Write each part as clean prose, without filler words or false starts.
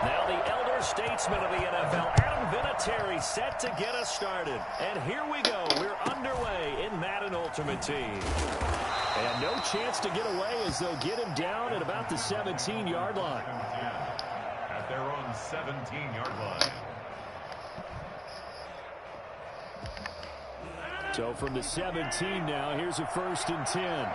Now the elder statesman of the NFL, Adam Vinatieri, set to get us started. And here we go. We're underway in Madden Ultimate Team. And no chance to get away as they'll get him down at about the 17-yard line. At their own 17-yard line. So from the 17 now, here's a 1st and 10.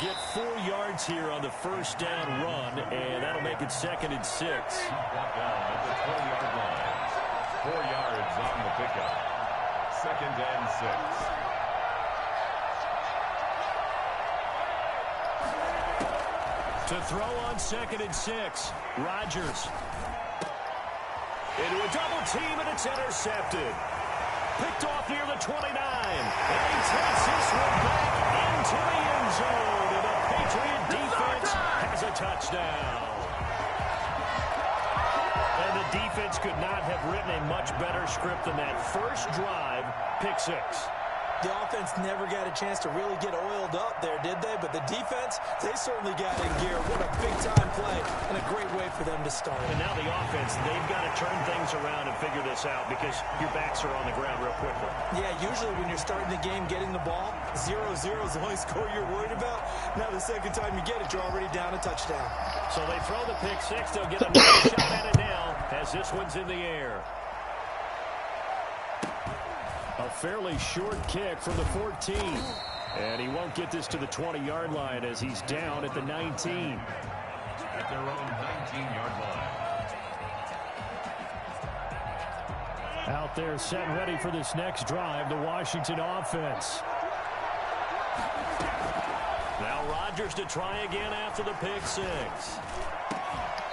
Get 4 yards here on the 1st down run, and that'll make it 2nd and 6. Brought down at the 20-yard line. 4 yards on the pickup. 2nd and 6. To throw on 2nd and 6, Rodgers. Into a double team, and it's intercepted. Picked off near the 29, and he takes this one back into the end zone. Patriot defense has a touchdown. And the defense could not have written a much better script than that. First drive, pick 6. The offense never got a chance to really get oiled up there, did they? But the defense, they certainly got in gear. What a big-time play and a great way for them to start. And now the offense, they've got to turn things around and figure this out because your backs are on the ground real quickly. Yeah, usually when you're starting the game getting the ball, 0-0 is the only score you're worried about. Now the second time you get it, you're already down a touchdown. So they throw the pick 6. They'll get another shot at it now as this one's in the air. A fairly short kick from the 14. And he won't get this to the 20-yard line as he's down at the 19. At their own 19-yard line. Out there set and ready for this next drive, the Washington offense. Now Rodgers to try again after the pick 6.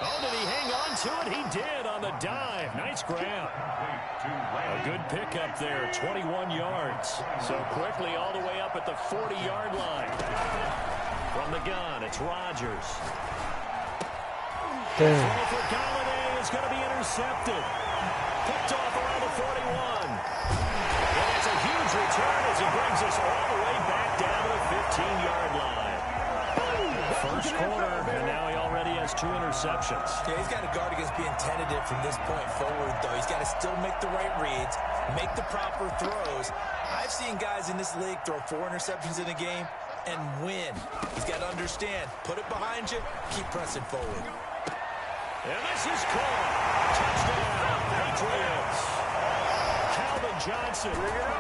Oh, did he hang on to it? He did on the dive. Nice grab. A good pickup there, 21 yards. So quickly all the way up at the 40-yard line. From the gun, it's Rodgers. Damn. Throw for Galladay is going to be intercepted. Picked off around the 41. And it's a huge return as he brings us all the way back down to the 15-yard line. First quarter, and now he already has 2 interceptions. Yeah, he's got to guard against being tentative from this point forward, though. He's got to still make the right reads, make the proper throws. I've seen guys in this league throw 4 interceptions in a game and win. He's got to understand, put it behind you, keep pressing forward. And this is caught. Touchdown, Patriots. Calvin Johnson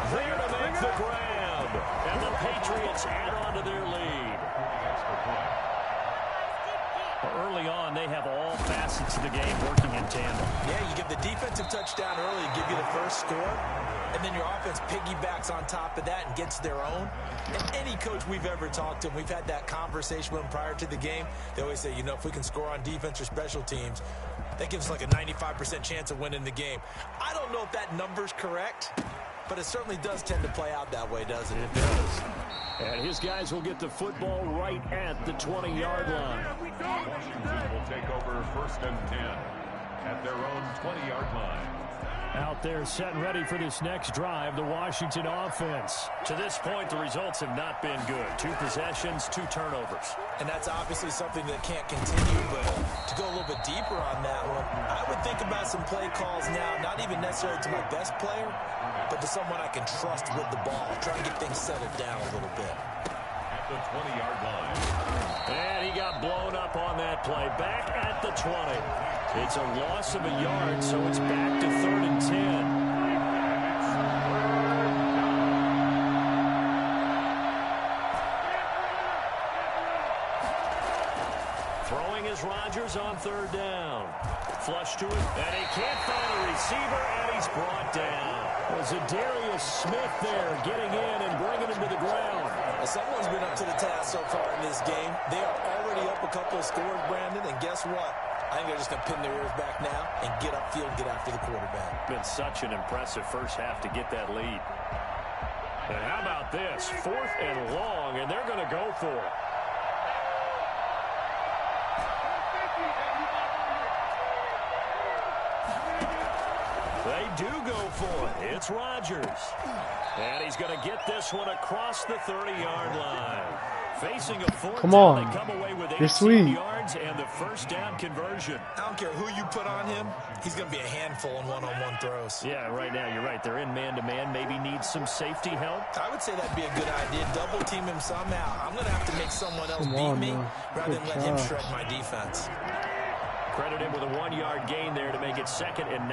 there to make the grab. And the Patriots add on to their lead. Early on, they have all facets of the game working in tandem. Yeah, you give the defensive touchdown early, give you the first score, and then your offense piggybacks on top of that and gets their own. And any coach we've ever talked to, we've had that conversation with them prior to the game. They always say, you know, if we can score on defense or special teams, that gives us like a 95% chance of winning the game. I don't know if that number's correct, but it certainly does tend to play out that way, doesn't it? It does. And his guys will get the football right at the 20-yard line. Washington will take over 1st and 10 at their own 20-yard line. Out there set and ready for this next drive, the Washington offense. To this point, the results have not been good. 2 possessions, 2 turnovers. And that's obviously something that can't continue, but to go a little bit deeper on that one, I would think about some play calls now, not even necessarily to my best player, but to someone I can trust with the ball. Try and get things settled down a little bit. At the 20-yard line. And he got blown up on that play. Back at the 20. It's a loss of a yard, so it's back to 3rd and 10. Throwing is Rodgers on 3rd down. Flush to it, and he can't find a receiver, and he's brought down. Was Darius Smith there getting in and bringing him to the ground? Well, someone's been up to the task so far in this game. They are already up a couple of scores, Brandon, and guess what? I think they're just going to pin their ears back now and get upfield and get after the quarterback. Been such an impressive first half to get that lead. And how about this? 4th and long, and they're going to go for it. They do go for it. It's Rodgers. And he's going to get this one across the 30-yard line. Facing a 4th down, they come away with 18 yards and the 1st down conversion. I don't care who you put on him. He's going to be a handful in one-on-one throws. Yeah, right now you're right. They're in man-to-man. Maybe needs some safety help. I would say that'd be a good idea. Double team him somehow. I'm going to have to make someone else beat me rather than let him shred my defense. Credit him with a 1-yard gain there to make it 2nd and 9.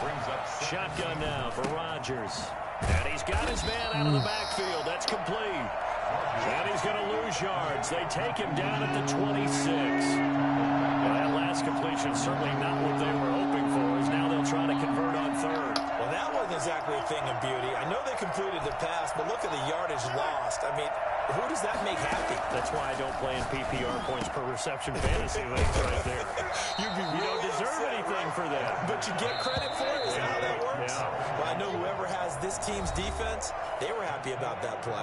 Brings up shotgun now for Rodgers. And he's got his man out of the backfield. That's complete. And he's going to lose yards. They take him down at the 26. Well, that last completion certainly not what they were hoping for, as now they'll try to convert on 3rd. Well, that wasn't exactly a thing of beauty. I know they completed the pass, but look at the yardage lost. I mean, who does that make happy? That's why I don't play in PPR points per reception fantasy leagues right there. You don't deserve anything for that. But you get credit for it? Is that how that works? Yeah. Well, I know whoever has this team's defense, they were happy about that play.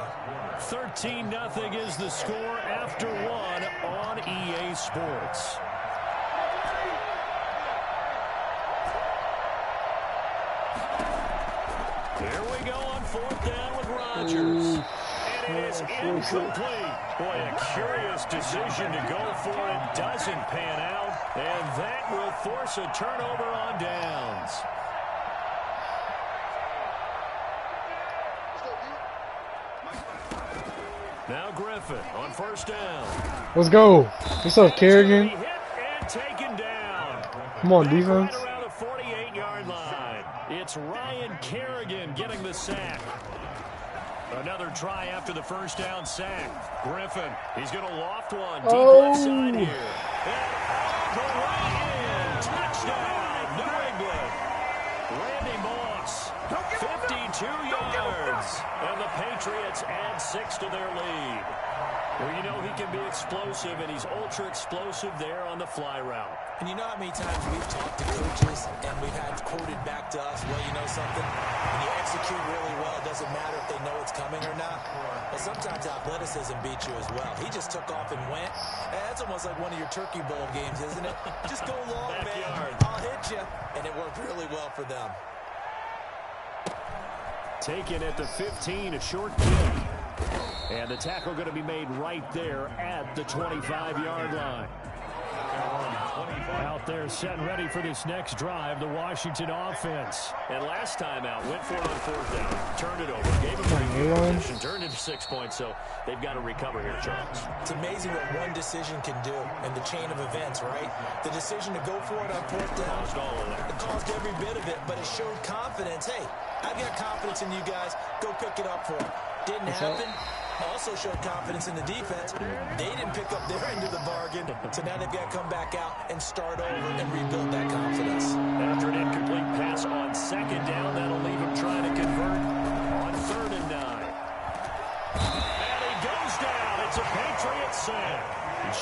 13-0 is the score after 1 on EA Sports. Here we go on 4th down with Rodgers. And it is incomplete. Boy, a curious decision to go for it. Doesn't pan out. And that will force a turnover on downs. Now Griffin on 1st down. Let's go. What's up, Kerrigan? Hit and taken down. Come on, defense. Right around the 48-yard line. It's Ryan Kerrigan getting the sack. Another try after the 1st down sack. Griffin, he's going to loft one deep left side here. And the way in. Touchdown, New England. Randy Moss, 52 yards. And the Patriots add 6 to their lead. Well, you know he can be explosive, and he's ultra-explosive there on the fly route. And you know how many times we've talked to coaches and we've had quoted back to us, well, you know something? When you execute really well, it doesn't Does it matter if they know it's coming or not? Well, sometimes athleticism beats you as well. He just took off and went. That's almost like one of your Turkey Bowl games, isn't it? Just go long, man. I'll hit you. And it worked really well for them. Taken at the 15, a short kick. And the tackle going to be made right there at the 25-yard line. Out there set and ready for this next drive, the Washington offense. And last time out, went for it on fourth down, turned it over, gave him a position, turned into 6 points, so they've got to recover here, Charles. It's amazing what one decision can do in the chain of events, right? The decision to go for it on fourth down, it caused every bit of it, but it showed confidence. Hey, I've got confidence in you guys. Go pick it up for it. Didn't happen. Also showed confidence in the defense. They didn't pick up their end of the bargain, so now they've got to come back out and start over and rebuild that confidence. After an incomplete pass on second down, that'll leave him trying to convert on 3rd and 9. And he goes down. It's a Patriot sack.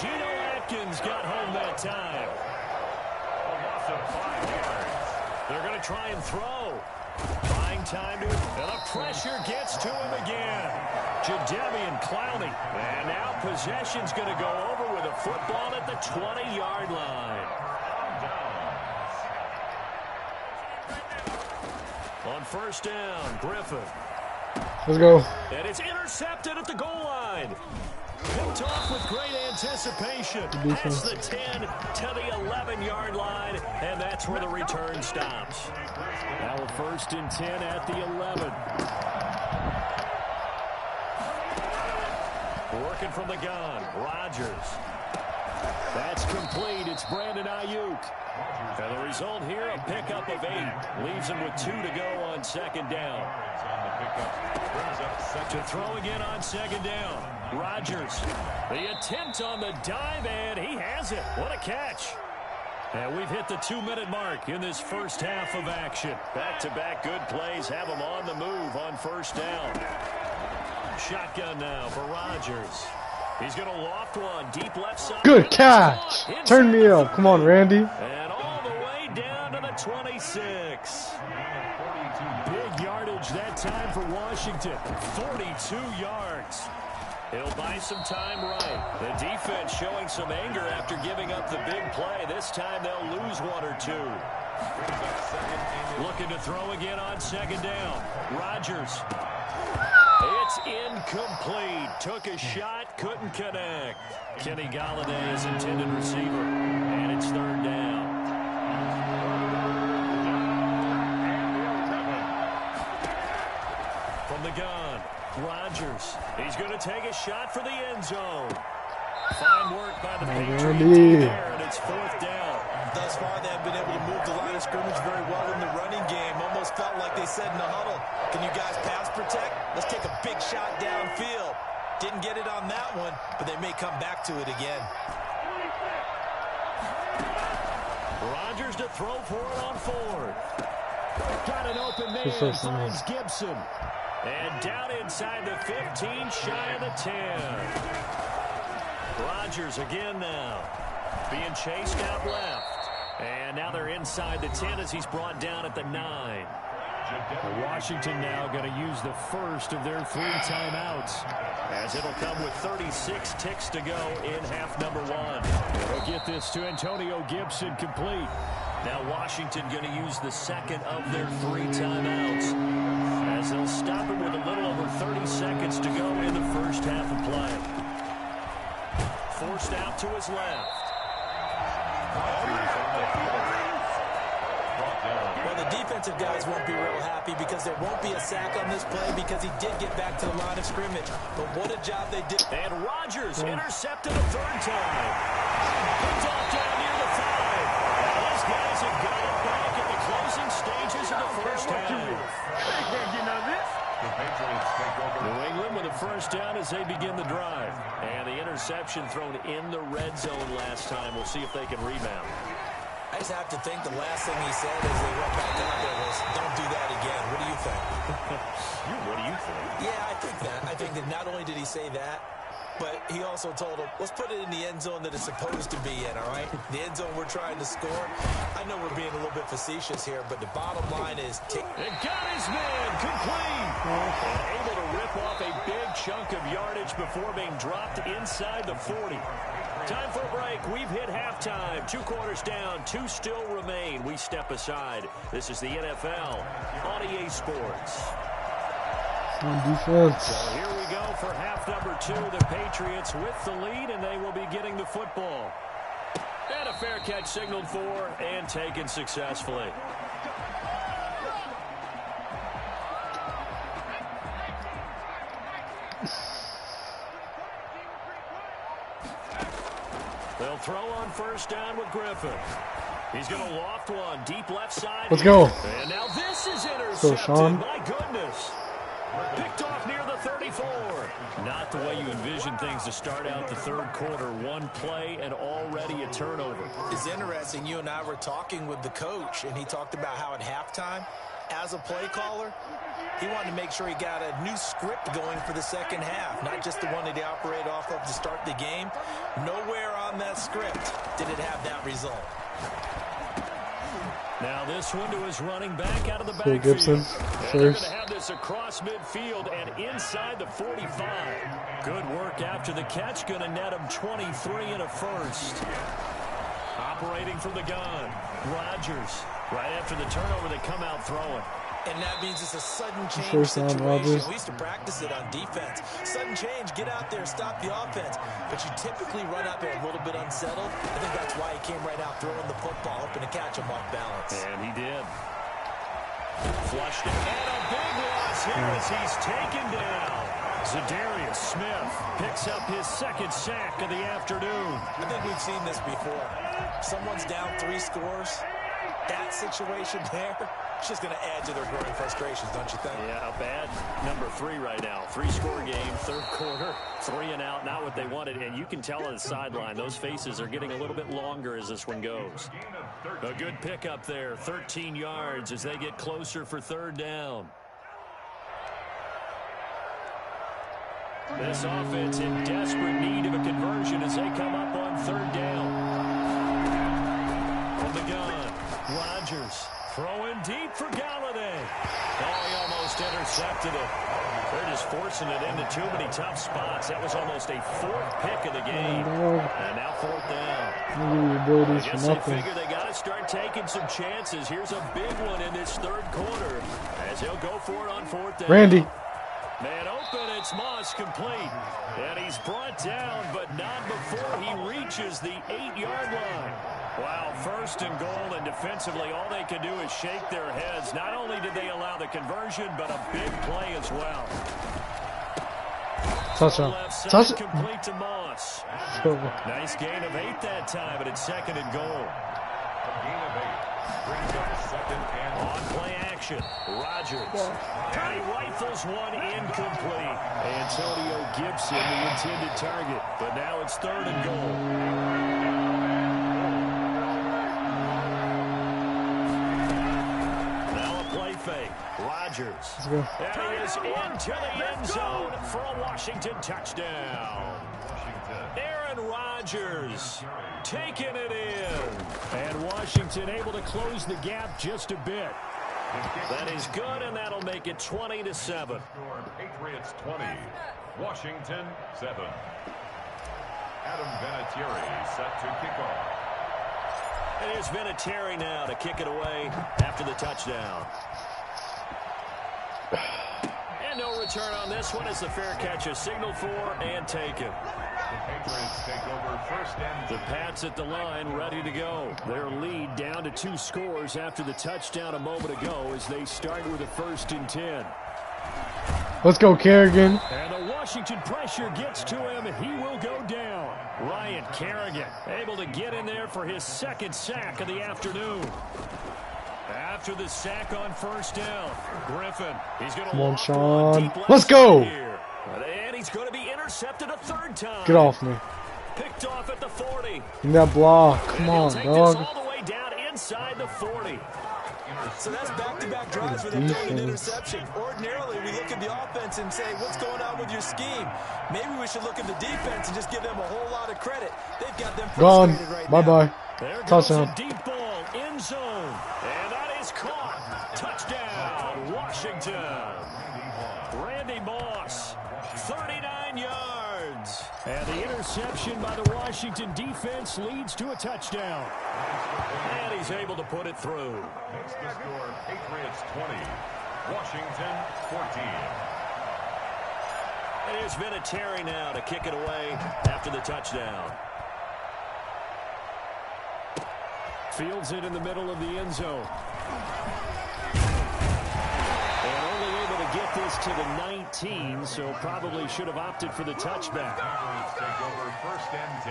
Geno Atkins got home that time. A loss of 5 yards. They're going to try and throw. Buying time to it, and the pressure gets to him again. Jadeveon Clowney. And now possession's going to go over with a football at the 20-yard line. On 1st down, Griffin. Let's go. And it's intercepted at the goal line. Picked off with great anticipation. Past the 10 to the 11-yard line, and that's where the return stops. Now a 1st and 10 at the 11. Working from the gun, Rodgers. That's complete. It's Brandon Ayuk. And the result here, a pickup of 8. Leaves him with 2 to go on 2nd down. To throw again on 2nd down. Rodgers. The attempt on the dive, and he has it. What a catch. And we've hit the 2-minute mark in this first half of action. Back-to-back good plays have him on the move on 1st down. Shotgun now for Rodgers. He's going to loft one deep left side. Good catch. Turn me up. Come on, Randy. And all the way down to the 26. Big yardage that time for Washington. 42 yards. He'll buy some time right. The defense showing some anger after giving up the big play. This time they'll lose 1 or 2. Looking to throw again on 2nd down. Rodgers. It's incomplete. Took a shot, couldn't connect. Kenny Golladay is intended receiver. And it's 3rd down. From the gun, Rodgers. He's going to take a shot for the end zone. Fine work by the Patriots there, and it's 4th down. Thus far, they have been able to move the line of scrimmage very well in the running game. Almost felt like they said in the huddle, can you guys pass protect? Let's take a big shot downfield. Didn't get it on that one, but they may come back to it again. Rodgers to throw for it on 4th. Got an open man, finds Gibson. And down inside the 15, shy of the 10. Rodgers again now. Being chased out left. And now they're inside the 10 as he's brought down at the 9. Washington now going to use the first of their 3 timeouts. As it'll come with 36 ticks to go in half number 1. They'll get this to Antonio Gibson complete. Now Washington going to use the second of their 3 timeouts. As they'll stop him with a little over 30 seconds to go in the first half of play. Forced out to his left. Well, the defensive guys won't be real happy because there won't be a sack on this play because he did get back to the line of scrimmage. But what a job they did. And Rodgers intercepted a 3rd time. Picked off down near the 5. And these guys have got it back in the closing stages of the first half. New England with a 1st down as they begin the drive. And the interception thrown in the red zone last time. We'll see if they can rebound. I just have to think the last thing he said as they went back out there was, don't do that again. What do you think? What do you think? Yeah, I think that. I think that not only did he say that, but he also told him, let's put it in the end zone that it's supposed to be in, all right? The end zone we're trying to score. I know we're being a little bit facetious here, but the bottom line is... It got his man complete. And able to rip off a big chunk of yardage before being dropped inside the 40. Time for a break. We've hit halftime. 2 quarters down. 2 still remain. We step aside. This is the NFL on EA Sports. On defense. So here we go for half number 2. The Patriots with the lead, and they will be getting the football. And a fair catch signaled for and taken successfully. They'll throw on first down with Griffin. He's going to loft one deep left side. Let's go. And now this is intercepted. Sean. My goodness. Picked off near the 34. Not the way you envision things to start out the third quarter. One play and already a turnover. It's interesting. You and I were talking with the coach, and he talked about how at halftime, as a play caller, he wanted to make sure he got a new script going for the second half, not just the one that he operated off of to start the game. Nowhere on that script did it have that result. Now this one to his running back out of the Phil backfield. Gibson, And they're going first. to have this across midfield and inside the 45. Good work after the catch. Going to net him 23 and a first. Operating from the gun. Rodgers. Right after the turnover, they come out throwing. And that means it's a sudden change First down, situation. Rodgers. We used to practice it on defense. Sudden change, get out there, stop the offense. But you typically run out there a little bit unsettled. I think that's why he came right out throwing the football, hoping to catch him off balance. And he did. Flushed it. And a big loss here as he's taken down. Za'Darius Smith picks up his second sack of the afternoon. I think we've seen this before. Someone's down 3 scores. That situation there, it's just going to add to their growing frustrations, don't you think? Yeah, bad number 3 right now. 3-score game, third quarter, 3 and out, not what they wanted. And you can tell on the sideline, those faces are getting a little bit longer as this one goes. A good pickup there, 13 yards as they get closer for third down. This offense in desperate need of a conversion as they come up on third down. From the gun, Rodgers throwing deep for Galladay. Oh, he almost intercepted it. They're just forcing it into too many tough spots. That was almost a 4th pick of the game. And now 4th down. I guess they figure they got to start taking some chances. Here's a big one in this third quarter as he'll go for it on 4th down. Randy. Man open, it's Moss complete. And he's brought down, but not before he reaches the 8-yard line. Wow, first and goal, and defensively, all they can do is shake their heads. Not only did they allow the conversion, but a big play as well. Touchdown. Touchdown. Complete to Moss. Go. Nice gain of 8 that time, but it's second and goal. A gain of 8 brings up second and On play action, Rodgers. And he rifles one incomplete. Antonio Gibson, the intended target, but now it's third and goal. Fake. Rodgers. And he is into the end zone for a Washington touchdown. Aaron Rodgers taking it in. And Washington able to close the gap just a bit. That is good, and that'll make it 20-7. Patriots 20, Washington 7. Adam Vinatieri set to kick off. It is Vinatieri now to kick it away after the touchdown. And no return on this one as the fair catch is signaled for and taken. The Patriots take over first and The Pats at the line ready to go. Their lead down to 2 scores after the touchdown a moment ago as they start with a 1st and 10. Let's go, Kerrigan. And the Washington pressure gets to him. He will go down. Ryan Kerrigan able to get in there for his 2nd sack of the afternoon. After the sack on first down, Griffin, he's going to Come on, loft Sean. one deep left Let's go. here. And he's going to be intercepted a 3rd time. Get off me. Picked off at the 40. Give me that block. Come And on, he'll take dog. this all the way down inside the 40. So that's back-to-back drives where they've thrown an interception. Ordinarily, we look at the offense and say, what's going on with your scheme? Maybe we should look at the defense and just give them a whole lot of credit. They've got them Gone. frustrated right now. Bye-bye. There goes Touchdown. a deep ball, end zone. And that is caught. Touchdown, Washington. And the interception by the Washington defense leads to a touchdown. And he's able to put it through. Makes the score Patriots 20, Washington 14. It has been a Terry now to kick it away after the touchdown. Fields it in the middle of the end zone. And only able to get this to the 19, so probably should have opted for the touchback. Take over 1st and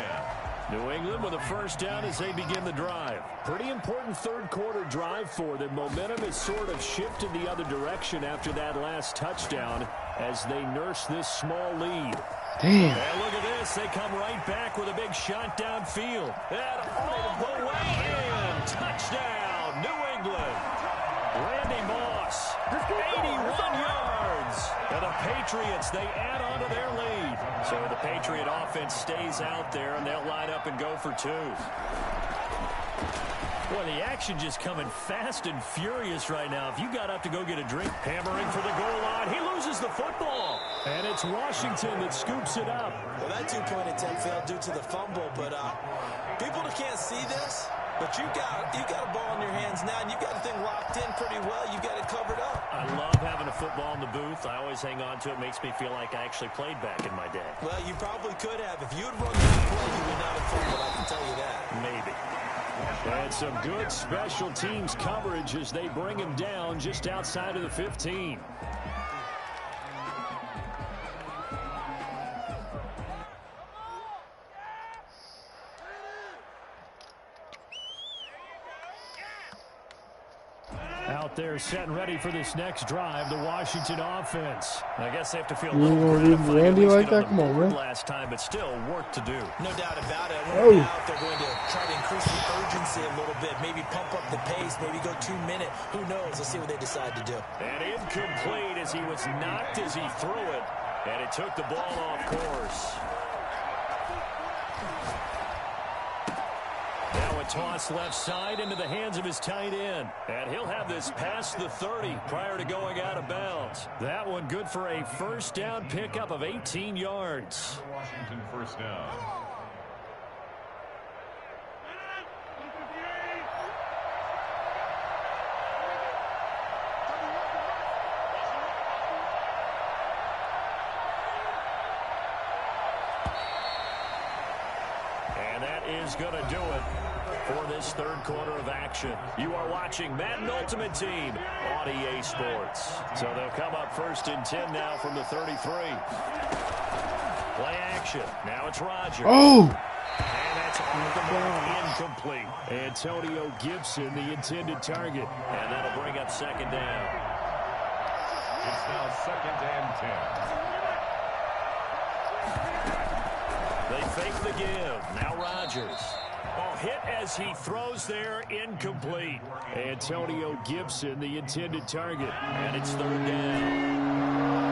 10. New England with a first down as they begin the drive. Pretty important third quarter drive for them. Momentum has sort of shifted the other direction after that last touchdown as they nurse this small lead. Damn. And look at this. They come right back with a big shot downfield. And all the way in. Touchdown, New England. Randy Moss, 81 yards. And the Patriots, they add on to their lead. So the Patriot offense stays out there, and they'll line up and go for two. Boy, the action just coming fast and furious right now. If you got up to go get a drink, hammering for the goal line, he loses the football. And it's Washington that scoops it up. Well, that two-point attempt failed due to the fumble, but people that can't see this, but you got a ball in your hands now, and you got the thing locked in pretty well. You got it covered up. I love having a football in the booth. I always hang on to it. Makes me feel like I actually played back in my day. Well, you probably could have. If you had run that play, you would not have fumbled. I can tell you that. Maybe. And some good special teams coverage as they bring him down just outside of the 15. Out there setting ready for this next drive, the Washington offense. I guess they have to feel a You little gonna leave gratified Randy to at least like get on that? the Come on, board man. last time, but still work to do. No doubt about it. Oh. Now they're going to try to increase the urgency a little bit, maybe pump up the pace, maybe go 2 minute. Who knows? Let's see what they decide to do. And incomplete as he was knocked as he threw it, and it took the ball off course. Now a toss left side into the hands of his tight end. And he'll have this past the 30 prior to going out of bounds. That one good for a first down pickup of 18 yards. Washington first down. And that is going to do it for this third quarter of action. You are watching Madden Ultimate Team on EA Sports. So they'll come up 1st and 10 now from the 33. Play action. Now it's Rodgers. Oh! And that's on the mark, incomplete. Antonio Gibson, the intended target. And that'll bring up 2nd down. It's now 2nd and 10. They fake the give. Now Rodgers. Oh, hit as he throws there, incomplete. Antonio Gibson, the intended target. And it's 3rd down.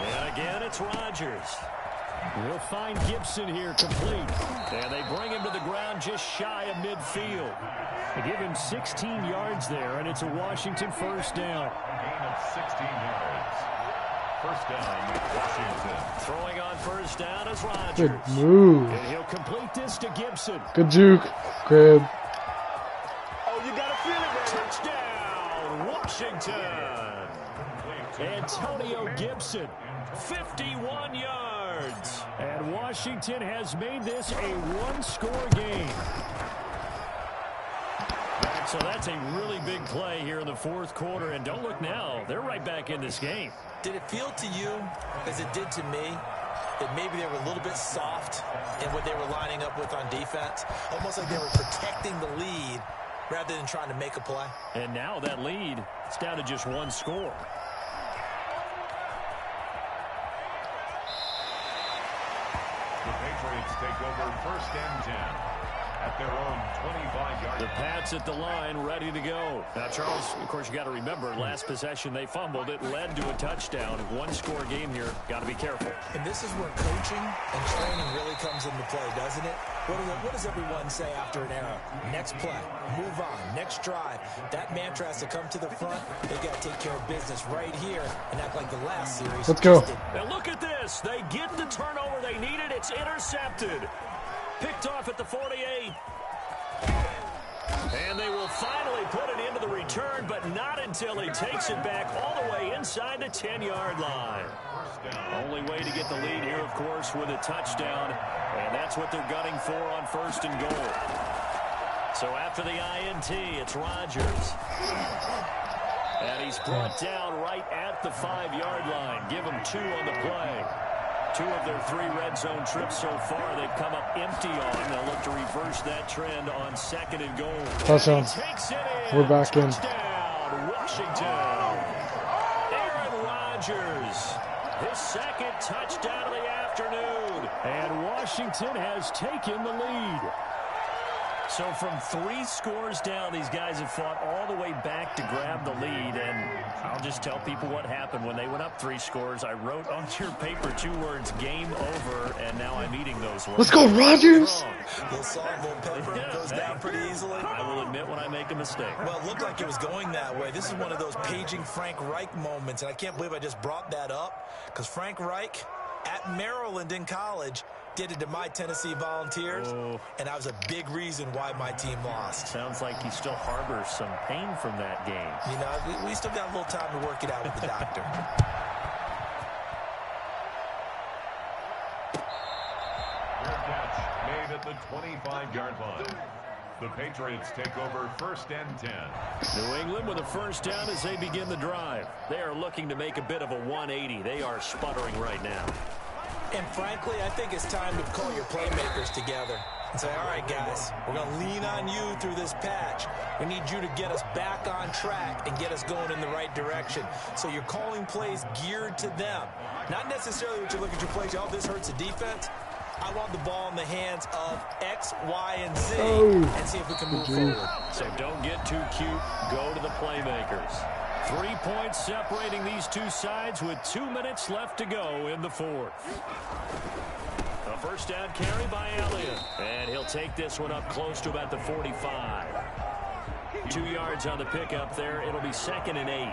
And again, it's Rodgers. We'll find Gibson here complete. And they bring him to the ground just shy of midfield. They give him 16 yards there, and it's a Washington first down. Gain of 16 yards. First down, Washington. Throwing on first down is Rodgers. Good move. And he'll complete this to Gibson. Good juke, Crib. Oh, you got to feel it. Touchdown, Washington. Antonio Gibson, 51 yards. And Washington has made this a one-score game. So that's a really big play here in the 4th quarter. And don't look now, they're right back in this game. Did it feel to you, as it did to me, that maybe they were a little bit soft in what they were lining up with on defense? Almost like they were protecting the lead rather than trying to make a play. And now that lead, it's down to just one score. The Patriots take over 1st and 10 at their own 25-yard. The Pats at the line, ready to go. Now, Charles, of course, you got to remember, last possession they fumbled. It led to a touchdown. One-score game here. Got to be careful. And this is where coaching and training really comes into play, doesn't it? What does everyone say after an error? Next play, move on, next drive. That mantra has to come to the front. They got to take care of business right here and act like the last series. Let's go. And look at this. They get the turnover they needed. It's intercepted. Picked off at the 48. And they will finally put it into the return, but not until he takes it back all the way inside the 10-yard line. Only way to get the lead here, of course, with a touchdown. And that's what they're gunning for on 1st and goal. So after the INT, it's Rodgers. And he's brought down right at the 5-yard line. Give him 2 on the play. 2 of their 3 red zone trips so far, they've come up empty on. They'll look to reverse that trend on 2nd and goal. Touchdown. We're back in. Touchdown, Washington. Aaron Rodgers, his 2nd touchdown of the afternoon. And Washington has taken the lead. So from 3 scores down, these guys have fought all the way back to grab the lead. And I'll just tell people what happened when they went up 3 scores. I wrote on your paper 2 words, game over, and now I'm eating those words. Let's go, Rodgers! Little salt, little pepper, goes down pretty easily. I will admit when I make a mistake. Well, it looked like it was going that way. This is one of those paging Frank Reich moments, and I can't believe I just brought that up, because Frank Reich at Maryland in college did it to my Tennessee Volunteers, and that was a big reason why my team lost. Sounds like he still harbors some pain from that game. You know, we still got a little time to work it out with the doctor. Fair catch made at the 25-yard line. The Patriots take over 1st and 10. New England with a 1st down as they begin the drive. They are looking to make a bit of a 180. They are sputtering right now. And frankly, I think it's time to call your playmakers together and say, all right, guys, we're going to lean on you through this patch. We need you to get us back on track and get us going in the right direction. So you're calling plays geared to them. Not necessarily what you look at your plays, oh, this hurts the defense. I want the ball in the hands of X, Y, and Z and see if we can move forward. So don't get too cute. Go to the playmakers. 3 points separating these 2 sides with 2 minutes left to go in the 4th. A 1st down carry by Elliott. And he'll take this one up close to about the 45. 2 yards on the pickup there. It'll be 2nd and 8. Gain of 2.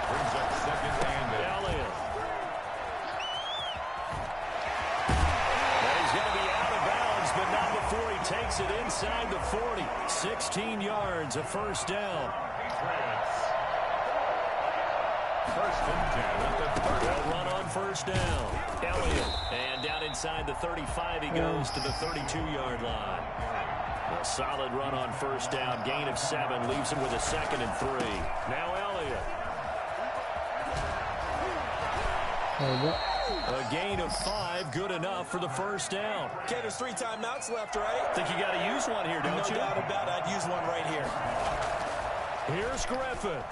Brings up 2nd and 8. Elliott. And he's going to be out of bounds, but not before he takes it inside the 40. 16 yards, a 1st down. 1st and 10 at the 30. They'll run on 1st down. Elliott. And down inside the 35, he goes to the 32-yard line. A solid run on 1st down. Gain of 7 leaves him with a 2nd and 3. Now Elliott. A gain of 5, good enough for the 1st down. Okay, there's 3 timeouts left, right? Think you got to use one here, don't you? No doubt about it. I'd use one right here. Here's Griffin.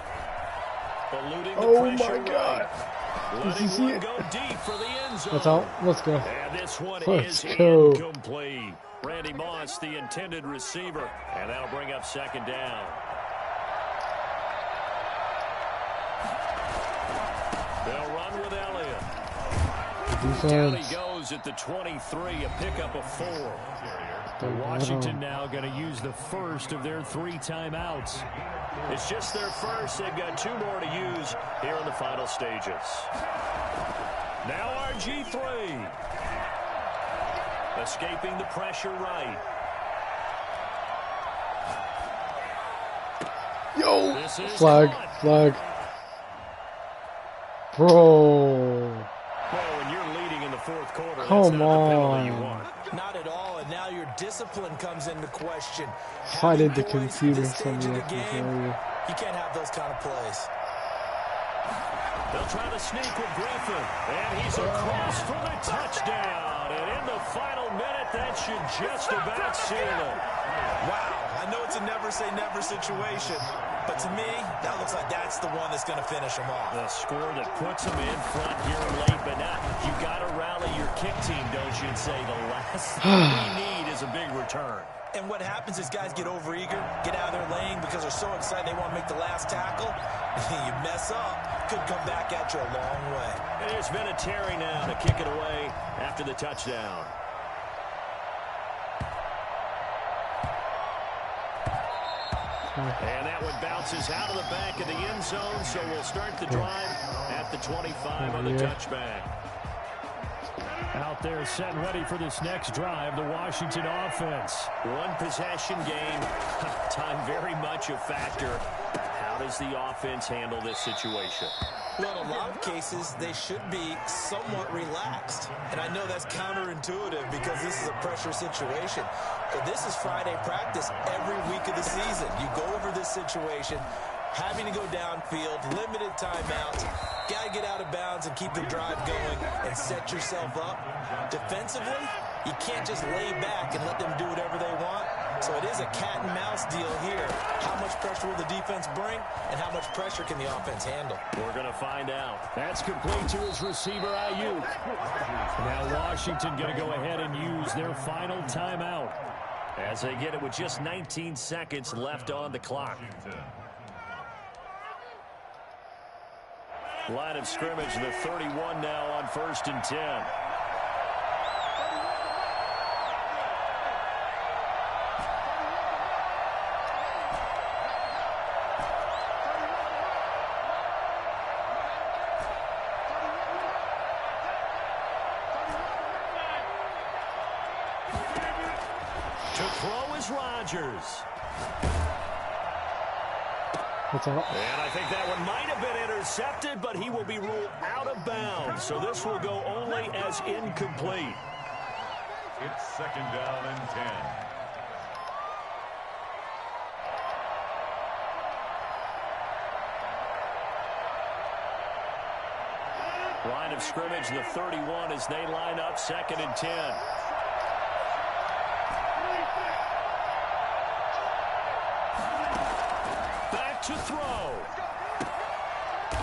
Eluding the Oh pressure. my God. Did you see it? Go deep for the end zone. That's out. Let's go. And this one Let's is go. incomplete. Randy Moss, the intended receiver. And that'll bring up 2nd down. They'll run with Elliott. Down he goes at the 23, a pickup of 4. Washington now going to use the 1st of their 3 timeouts. It's just their 1st. They've got 2 more to use here in the final stages. Now RG3. Escaping the pressure right. Yo! This is Flag. caught. Flag. Bro. Well, when you're leading in the 4th quarter, that's Come not the penalty you on. want. Not at all, and now your discipline comes into question. Decided to Having points concede this or stage of something the like game, this. you can't have those kind of plays. They'll try to sneak with Griffin, and he's across for the touchdown. And in the final minute, that should just about seal it. Wow, I know it's a never-say-never situation, but to me, that looks like that's the one that's going to finish them off. The score that puts them in front here late, but now you got to rally your kick team, don't you, and say the last thing we need is a big return. And what happens is guys get overeager, get out of their lane because they're so excited they want to make the last tackle. You mess up, could come back at you a long way. And here's Vinatieri now to kick it away after the touchdown. And that one bounces out of the back of the end zone, so we'll start the drive at the 25 on the touchback. Out there set and ready for this next drive, the Washington offense. One possession game, time very much a factor. How does the offense handle this situation? Well, in a lot of cases, they should be somewhat relaxed. And I know that's counterintuitive because this is a pressure situation. But this is Friday practice every week of the season. You go over this situation, having to go downfield, limited timeouts, got to get out of bounds and keep the drive going and set yourself up. Defensively, you can't just lay back and let them do whatever they want. So it is a cat and mouse deal here. How much pressure will the defense bring, and how much pressure can the offense handle? We're going to find out. That's complete to his receiver, Ayuk. Now Washington going to go ahead and use their final timeout as they get it with just 19 seconds left on the clock. Line of scrimmage, the 31 now on 1st and 10. To throw is Rodgers. What's up? And I think that one might have been intercepted, but he will be ruled out of bounds. So this will go only as incomplete. It's 2nd down and 10. Line of scrimmage, the 31 as they line up 2nd and 10. To throw.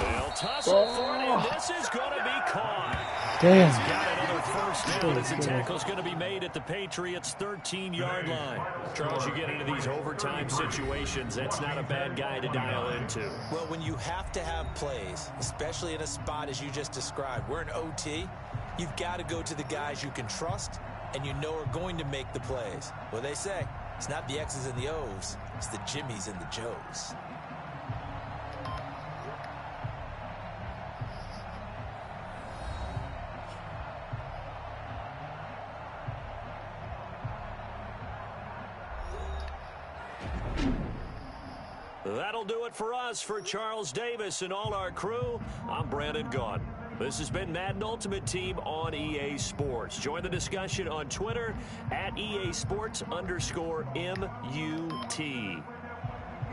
They'll tussle for it, and this is going to be caught. Damn. He's got another first down as the tackle's going to be made at the Patriots' 13-yard line. Charles, you get into these overtime situations, that's not a bad guy to dial into. Well, when you have to have plays, especially in a spot as you just described, we're in OT, you've got to go to the guys you can trust and you know are going to make the plays. Well, they say it's not the X's and the O's, it's the Jimmies and the Joes. That'll do it for us. For Charles Davis and all our crew, I'm Brandon Gaudin. This has been Madden Ultimate Team on EA Sports. Join the discussion on Twitter at EA Sports_MUT.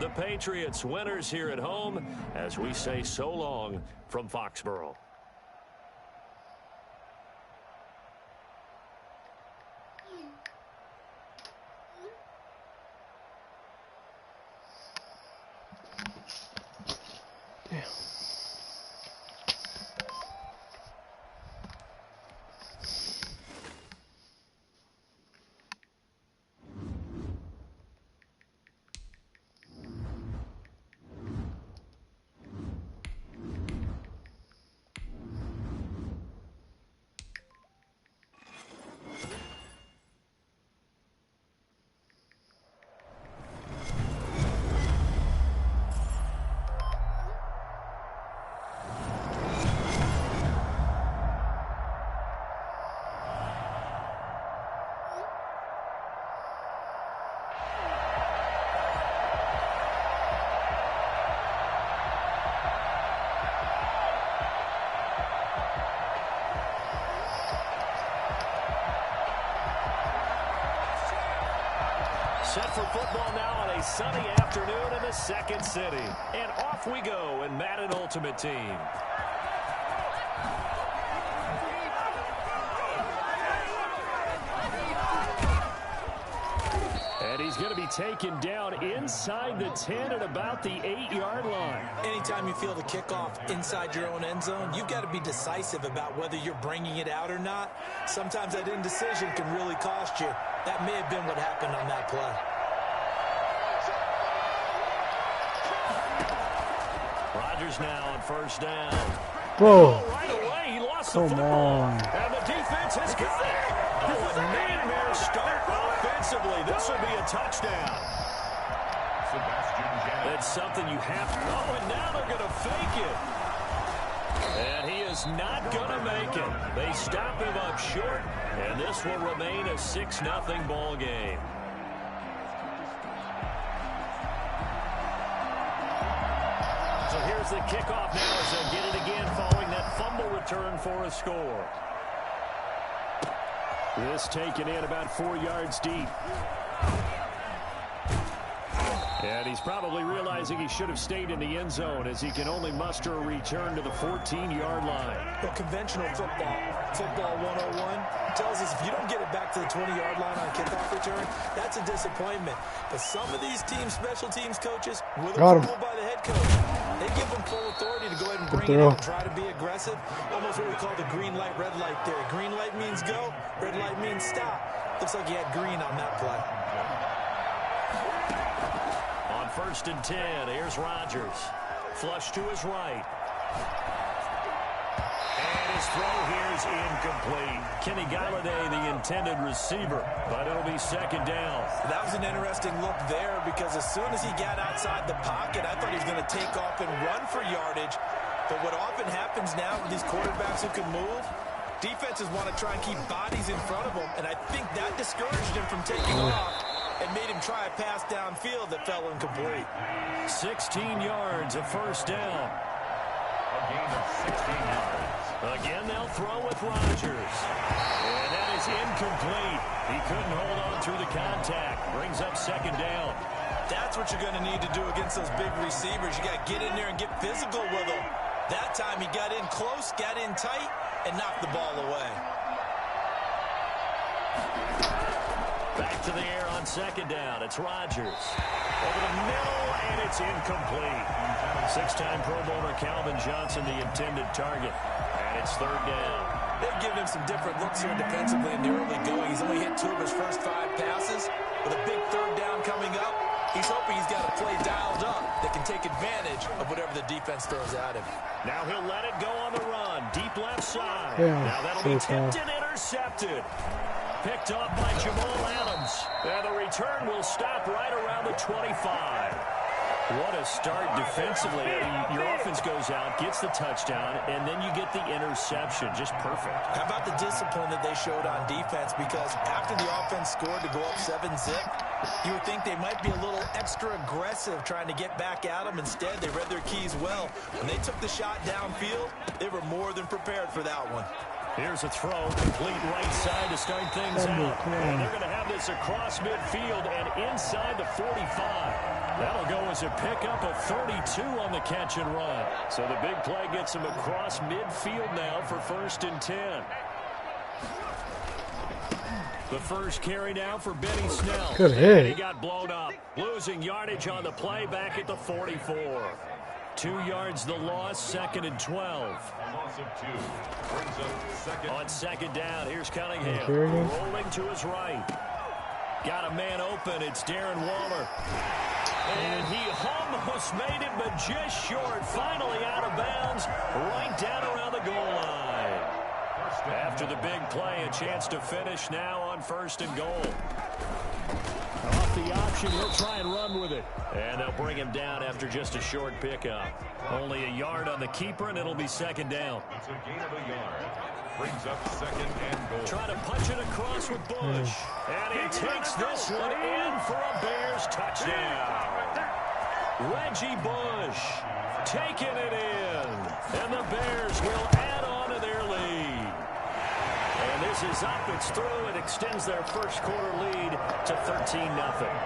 The Patriots winners here at home as we say so long from Foxborough. Set for football now on a sunny afternoon in the Second City. And off we go in Madden Ultimate Team. And he's going to be taken down inside the 10 at about the 8-yard line. Anytime you feel the kickoff inside your own end zone, you've got to be decisive about whether you're bringing it out or not. Sometimes that indecision can really cost you. That may have been what happened on that play. Rodgers now on first down. Bro. Right away, he lost the Come football. on. And the defense has got it. Oh, a nightmare start offensively. This will be a touchdown. That's something you have to. Oh, and now they're going to fake it. And he is not going to make it. They stop him up short, and this will remain a 6-0 ball game. So here's the kickoff now as they get it again following that fumble return for a score. This taken in about 4 yards deep. And he's probably realizing he should have stayed in the end zone as he can only muster a return to the 14-yard line. Well, conventional football 101, tells us if you don't get it back to the 20-yard line on kickoff return, that's a disappointment. But some of these special teams coaches, with approval by the head coach, they give them full authority to go ahead and bring it up and try to be aggressive. Almost what we call the green light, red light theory. Green light means go, red light means stop. Looks like he had green on that play. On 1st and 10, here's Rodgers. Flush to his right. And his throw here is incomplete. Kenny Galladay, the intended receiver, but it'll be 2nd down. That was an interesting look there because as soon as he got outside the pocket, I thought he was going to take off and run for yardage. But what often happens now with these quarterbacks who can move, defenses want to try and keep bodies in front of them, and I think that discouraged him from taking off and made him try a pass downfield that fell incomplete. 16 yards, a 1st down. A gain of 16 yards. Again, they'll throw with Rodgers. And that is incomplete. He couldn't hold on through the contact. Brings up 2nd down. That's what you're going to need to do against those big receivers. You got to get in there and get physical with them. That time he got in close, got in tight, and knocked the ball away. Back to the air on 2nd down. It's Rodgers. Over the middle, and it's incomplete. 6-time Pro Bowler Calvin Johnson, the intended target. And it's 3rd down. They've given him some different looks here defensively in the early going. He's only hit 2 of his first 5 passes. With a big 3rd down coming up, he's hoping he's got a play dialed up that can take advantage of whatever the defense throws at him. Now he'll let it go on the run. Deep left side. Yeah, now that'll be tipped and intercepted. Picked off by Jamal Adams. And the return will stop right around the 25. What a start defensively. I mean, your offense goes out, gets the touchdown, and then you get the interception. Just perfect. How about the discipline that they showed on defense? Because after the offense scored to go up 7-zip, you would think they might be a little extra aggressive trying to get back at them. Instead, they read their keys well. When they took the shot downfield, they were more than prepared for that one. Here's a throw, complete right side to start things out. And they're going to have this across midfield and inside the 45. That'll go as a pickup of 32 on the catch and run. So the big play gets him across midfield now for 1st and 10. The first carry now for Benny Snell. Good hit. He got blown up, losing yardage on the play back at the 44. 2 yards the loss, 2nd and 12. A loss of 2. Brings up 2nd. On 2nd down, here's Cunningham. Okay. Rolling to his right. Got a man open. It's Darren Waller. And he almost made it, but just short. Finally out of bounds, right down around the goal line. After the big play, a chance to finish now on 1st and goal. Off the option, he'll try and run with it. And they'll bring him down after just a short pickup. Only a yard on the keeper, and it'll be 2nd down. It's a gain of a yard. Brings up 2nd and goal. Trying to punch it across with Bush. And he takes this one in for a Bears touchdown. Reggie Bush taking it in. And the Bears will add on to their lead. And this is up, it's through. It extends their first quarter lead to 13-0. Washington, nothing.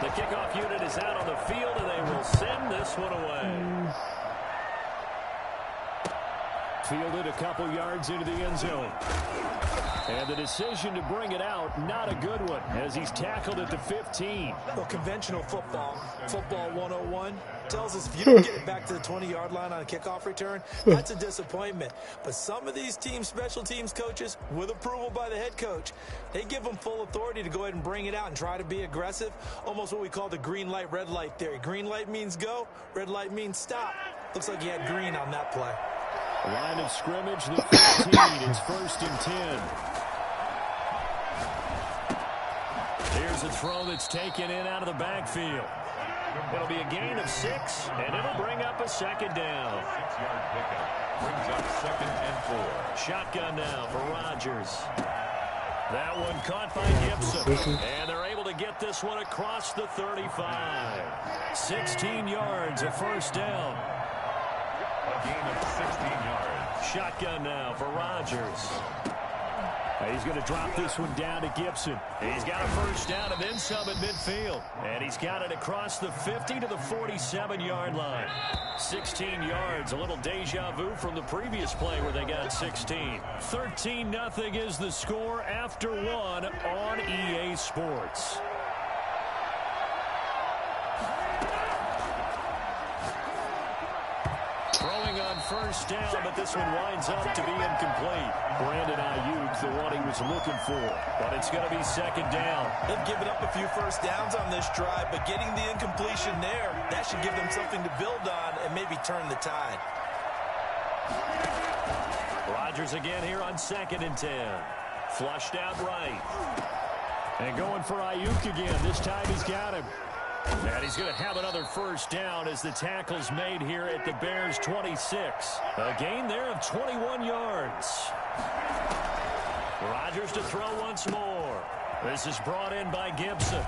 The kickoff unit is out on the field, and they will send this one away. Fielded a couple yards into the end zone. And the decision to bring it out, not a good one, as he's tackled at the 15. Well, conventional football 101, tells us if you don't get it back to the 20-yard line on a kickoff return, that's a disappointment. But some of these special teams coaches, with approval by the head coach, they give them full authority to go ahead and bring it out and try to be aggressive. Almost what we call the green light, red light theory. Green light means go, red light means stop. Looks like he had green on that play. Line of scrimmage, the 15. It's 1st and 10. Here's a throw that's taken in out of the backfield. It'll be a gain of 6, and it'll bring up a 2nd down. 6-yard pickup brings up 2nd and 4. Shotgun now for Rodgers. That one caught by Gibson, and they're able to get this one across the 35. 16 yards, a 1st down. A gain of 16 yards. Shotgun now for Rodgers. He's going to drop this one down to Gibson. He's got a 1st down and then some at midfield. And he's got it across the 50 to the 47-yard line. 16 yards, a little deja vu from the previous play where they got 16. 13-0 is the score after 1 on EA Sports. Throwing on 1st down, but this one winds up to be incomplete. Brandon Ayuk, the one he was looking for, but it's going to be 2nd down. They've given up a few 1st downs on this drive, but getting the incompletion there, that should give them something to build on and maybe turn the tide. Rodgers again here on 2nd and 10. Flushed out right. And going for Ayuk again. This time he's got him. And he's going to have another 1st down as the tackle's made here at the Bears' 26. A gain there of 21 yards. Rodgers to throw once more. This is brought in by Gibson.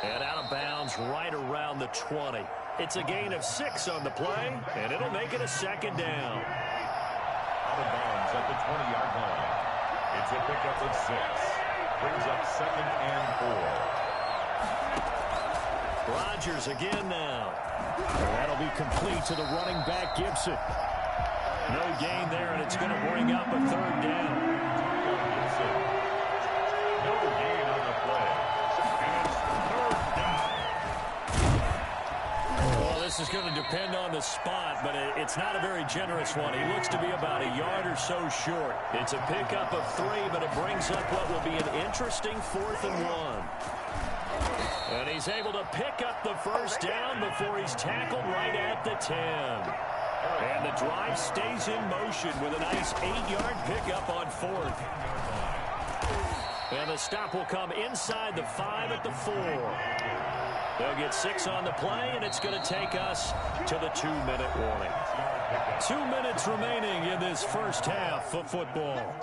And out of bounds right around the 20. It's a gain of 6 on the play, and it'll make it a 2nd down. Out of bounds at the 20-yard line. It's a pickup of 6. Brings up 2nd and 4. Rodgers again now. That'll be complete to the running back, Gibson. No gain there, and it's going to bring up a 3rd down. Gibson. No gain on the play. And it's 3rd down. Well, this is going to depend on the spot, but it's not a very generous one. He looks to be about a yard or so short. It's a pickup of 3, but it brings up what will be an interesting 4th and 1. And he's able to pick up the 1st down before he's tackled right at the 10. And the drive stays in motion with a nice 8-yard pickup on 4th. And the stop will come inside the 5 at the 4. They'll get 6 on the play, and it's going to take us to the 2-minute warning. 2 minutes remaining in this 1st half of football.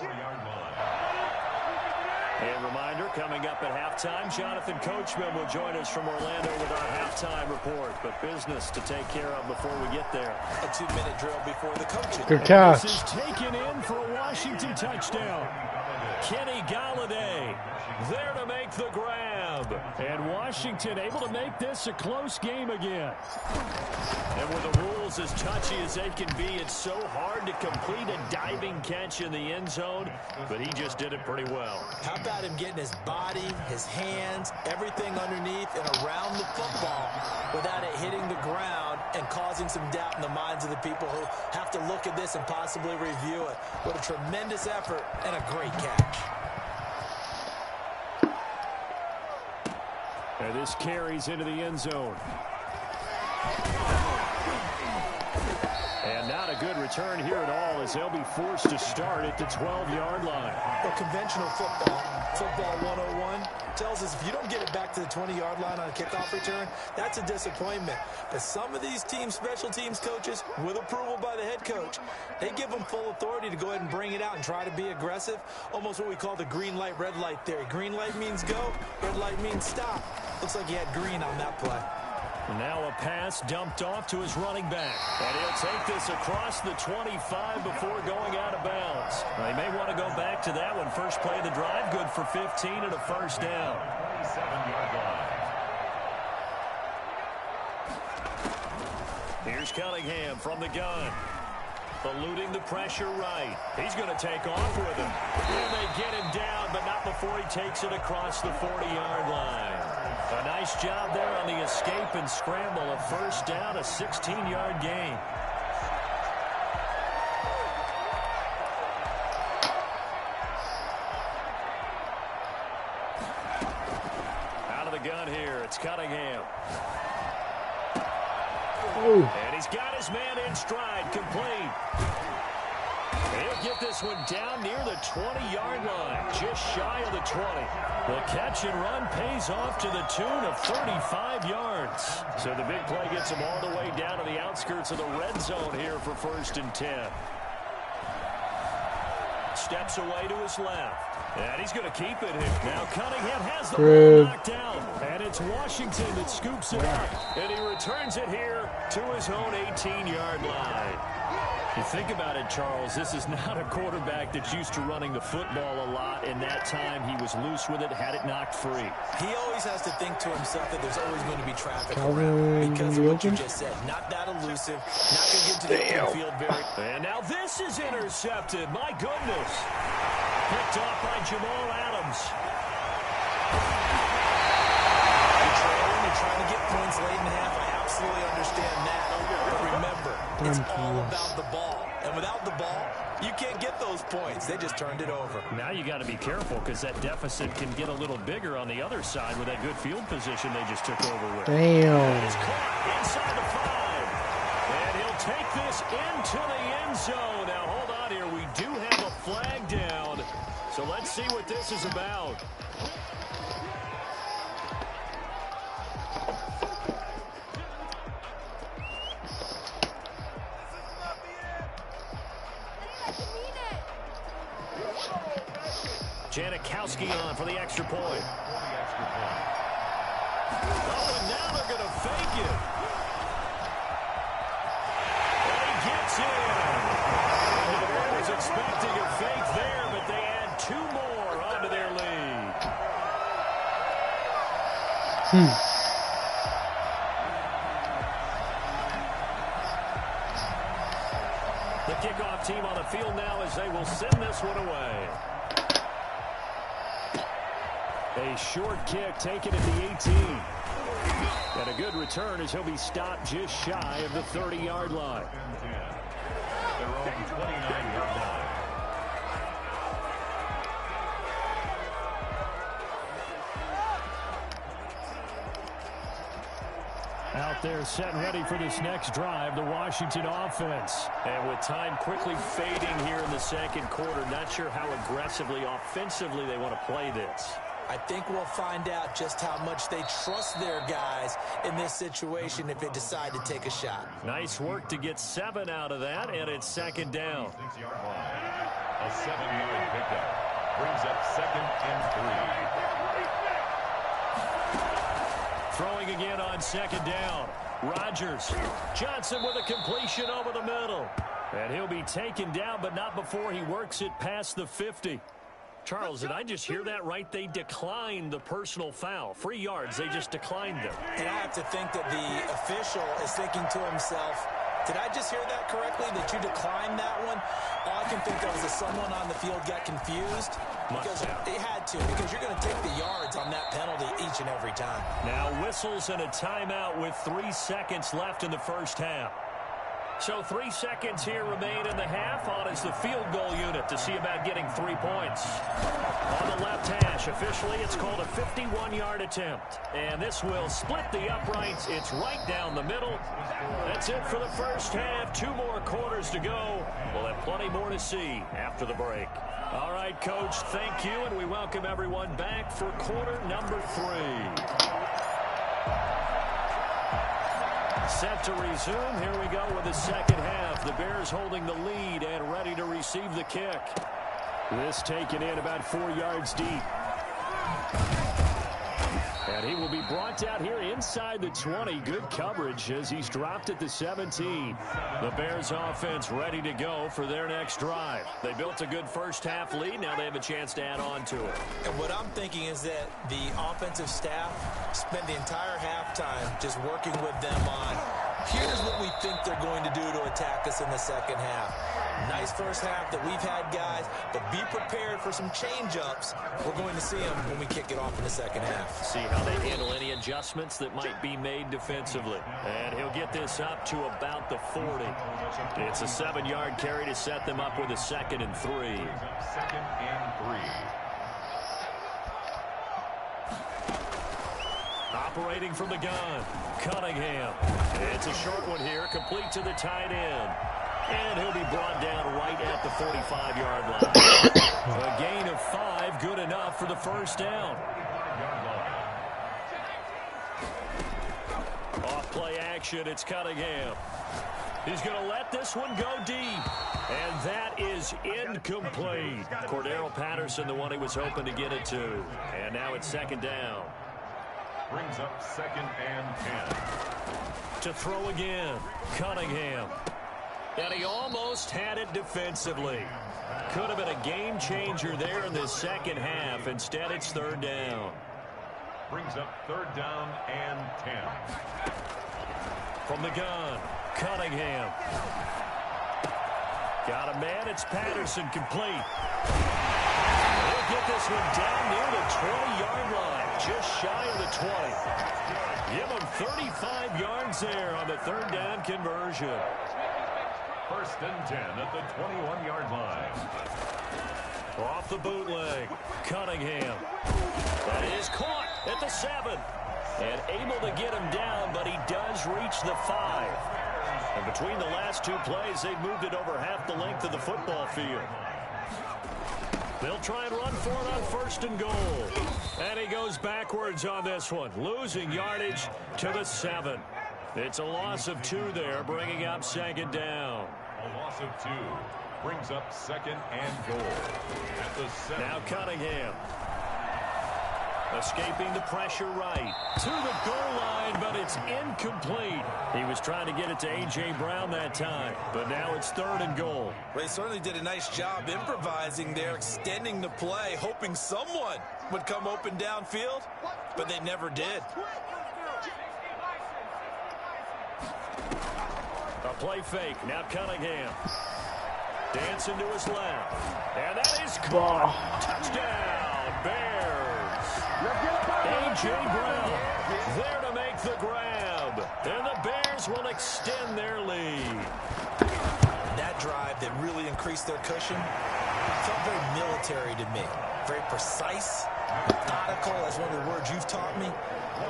And reminder, coming up at halftime, Jonathan Coachman will join us from Orlando with our halftime report. But business to take care of before we get there. A 2-minute drill before the coaching. Good catch. This is taken in for a Washington touchdown. Kenny Galladay there to make the grab. And Washington able to make this a close game again. And with the rules as touchy as they can be, it's so hard to complete a diving catch in the end zone, but he just did it pretty well. How about him getting his body, his hands, everything underneath and around the football without it hitting the ground and causing some doubt in the minds of the people who have to look at this and possibly review it. What a tremendous effort and a great catch. And this carries into the end zone. And not a good return here at all as they'll be forced to start at the 12-yard line. Well, conventional football 101, tells us if you don't get it back to the 20-yard line on a kickoff return, that's a disappointment. But some of these team special teams coaches, with approval by the head coach, they give them full authority to go ahead and bring it out and try to be aggressive. Almost what we call the green light, red light theory. Green light means go, red light means stop. Looks like he had green on that play. Now a pass dumped off to his running back. And he'll take this across the 25 before going out of bounds. They may want to go back to that one. First play of the drive, good for 15 and a 1st down. 7-yard line. Here's Cunningham from the gun. Eluding the pressure right. He's going to take off with him. And they get him down, but not before he takes it across the 40-yard line. A nice job there on the escape and scramble. A 1st down, a 16-yard gain. Out of the gun here, it's Cunningham. And he's got his man in stride, complete. He'll get this one down near the 20-yard line, just shy of the 20. The catch and run pays off to the tune of 35 yards. So the big play gets him all the way down to the outskirts of the red zone here for 1st and 10. Steps away to his left. And he's going to keep it here. Now Cunningham has the ball knocked out. And it's Washington that scoops it up. And he returns it here to his own 18-yard line. You think about it, Charles, this is not a quarterback that's used to running the football a lot. In that time, he was loose with it, had it knocked free. He always has to think to himself that there's always going to be traffic around because of what you just said. Not that elusive, not going to get to the open field very... And now this is intercepted. My goodness. Picked off by Jamal Adams. You're trying to get points late in the half. I absolutely understand that. But remember, it's all about the ball. And without the ball, you can't get those points. They just turned it over. Now you got to be careful because that deficit can get a little bigger on the other side with that good field position they just took over with. Damn. It's caught inside the 5. And he'll take this into the end zone. Now hold on here. We do have a flag down. So let's see what this is about. Janikowski on for the extra point. Oh, and now they're going to fake it. And he gets in. I was expecting a fake there, but they add 2 more onto their lead. The kickoff team on the field now as they will send this one away. A short kick taken at the 18. And a good return as he'll be stopped just shy of the 30-yard line. Their own 29-yard line. Out there set and ready for this next drive, the Washington offense. And with time quickly fading here in the second quarter, not sure how aggressively, offensively they want to play this. I think we'll find out just how much they trust their guys in this situation if they decide to take a shot. Nice work to get 7 out of that, and it's 2nd down. 6-yard line. A 7-yard pickup brings up 2nd and 3. Throwing again on 2nd down. Rodgers. Johnson with a completion over the middle. And he'll be taken down, but not before he works it past the 50. Charles, did I just hear that right? They declined the personal foul. 3 yards, they just declined them. And I have to think that the official is thinking to himself, did I just hear that correctly, that you declined that one? All I can think of is that someone on the field got confused. Because it had to, because you're going to take the yards on that penalty each and every time. Now whistles and a timeout with 3 seconds left in the first half. So 3 seconds here remain in the half. On is the field goal unit to see about getting 3 points. On the left hash, officially it's called a 51-yard attempt. And this will split the uprights. It's right down the middle. That's it for the first half. 2 more quarters to go. We'll have plenty more to see after the break. All right, Coach, thank you, and we welcome everyone back for quarter number 3. Set to resume. Here we go with the second half. The Bears holding the lead and ready to receive the kick. This taken in about 4 yards deep. And he will be brought down here inside the 20. Good coverage as he's dropped at the 17. The Bears offense ready to go for their next drive. They built a good first half lead. Now they have a chance to add on to it. And what I'm thinking is that the offensive staff spent the entire halftime just working with them on, here's what we think they're going to do to attack us in the second half. Nice first half that we've had, guys, but be prepared for some change-ups. We're going to see them when we kick it off in the second half. See how they handle any adjustments that might be made defensively. And he'll get this up to about the 40. It's a 7-yard carry to set them up with a 2nd and 3. 2nd and 3. Operating from the gun, Cunningham. It's a short one here, complete to the tight end. And he'll be brought down right at the 45-yard line. A gain of 5, good enough for the first down. Off play action, it's Cunningham. He's going to let this one go deep. And that is incomplete. Cordero Patterson, the one he was hoping to get it to. And now it's second down. Brings up 2nd and 10. To throw again, Cunningham. And he almost had it defensively. Could have been a game changer there in the second half. Instead, it's third down. Brings up 3rd down and 10. From the gun, Cunningham. Got a man, it's Patterson, complete. He'll get this one down near the 20-yard line, just shy of the 20. Give him 35 yards there on the third down conversion. 1st and 10 at the 21-yard line. Off the bootleg, Cunningham. That is caught at the 7. And able to get him down, but he does reach the 5. And between the last 2 plays, they've moved it over half the length of the football field. They'll try and run for it on 1st and goal. And he goes backwards on this one, losing yardage to the 7. It's a loss of 2 there, bringing up second down. A loss of 2 brings up 2nd and goal at the 7. Now Cunningham. Escaping the pressure right to the goal line, but it's incomplete. He was trying to get it to A.J. Brown that time, but now it's 3rd and goal. They certainly did a nice job improvising there, extending the play, hoping someone would come open downfield, but they never did. A play fake. Now Cunningham. Dancing to his left. And that is caught. Touchdown, Bears. A.J. Brown there to make the grab. And the Bears will extend their lead. That drive that really increased their cushion felt very military to me. Very precise, methodical. That's one of the words you've taught me.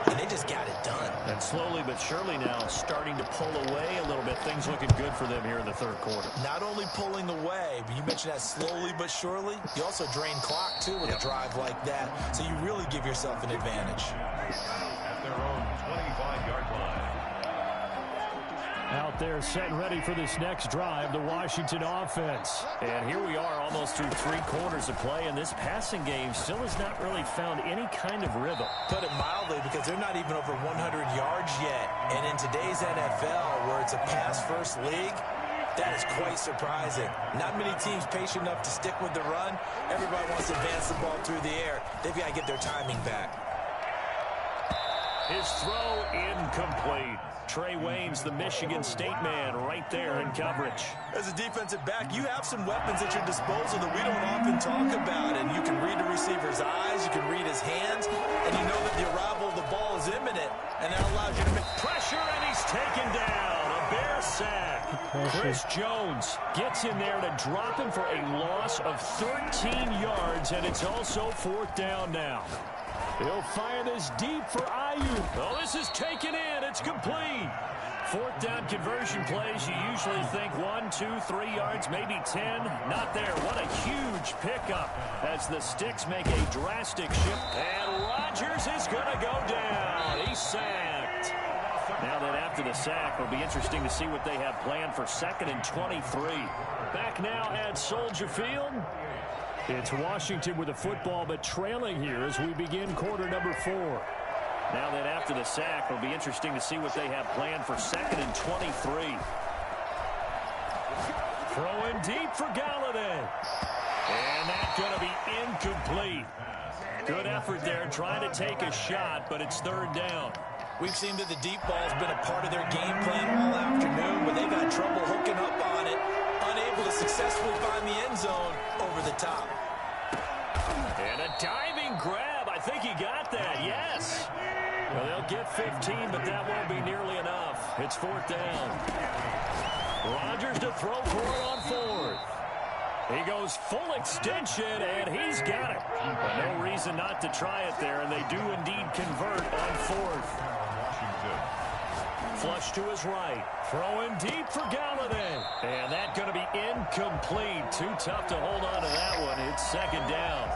And they just got it done. And slowly but surely now starting to pull away a little bit. Things looking good for them here in the third quarter. Not only pulling away, but you mentioned that slowly but surely. You also drain clock, too, with a drive like that. So you really give yourself an advantage. At their own 25-yard line. Out there set and ready for this next drive, the Washington offense. And here we are almost through 3 quarters of play, and this passing game still has not really found any kind of rhythm. Put it mildly, because they're not even over 100 yards yet. And in today's NFL, where it's a pass-first league, that is quite surprising. Not many teams patient enough to stick with the run. Everybody wants to advance the ball through the air. They've got to get their timing back. His throw incomplete. Trey Waynes, the Michigan State man, right there in coverage. As a defensive back, you have some weapons at your disposal that we don't often talk about. And you can read the receiver's eyes, you can read his hands, and you know that the arrival of the ball is imminent. And that allows you to make pressure, and he's taken down. A Bear sack. Chris Jones gets in there to drop him for a loss of 13 yards, and it's also 4th down now. He'll fire this deep for Ayuk. Oh, this is taken in. It's complete. 4th down conversion plays, you usually think 1, 2, 3 yards, maybe 10. Not there. What a huge pickup as the Sticks make a drastic shift. And Rodgers is going to go down. He's sacked. Now that after the sack, it'll be interesting to see what they have planned for 2nd and 23. Back now at Soldier Field. It's Washington with the football, but trailing here as we begin quarter number 4. Now that after the sack, it'll be interesting to see what they have planned for 2nd and 23. Throwing deep for Galladay. And that's going to be incomplete. Good effort there trying to take a shot, but it's 3rd down. We've seen that the deep ball's been a part of their game plan all afternoon, but they've had trouble hooking up on it, unable to successfully find the end zone over the top. And a diving grab. I think he got that, yes. Well, they'll get 15, but that won't be nearly enough. It's 4th down. Rodgers to throw for it on 4th. He goes full extension, and he's got it. But no reason not to try it there, and they do indeed convert on fourth. Flush to his right. Throwing deep for Galladay. And that's going to be incomplete. Too tough to hold on to that one. It's second down.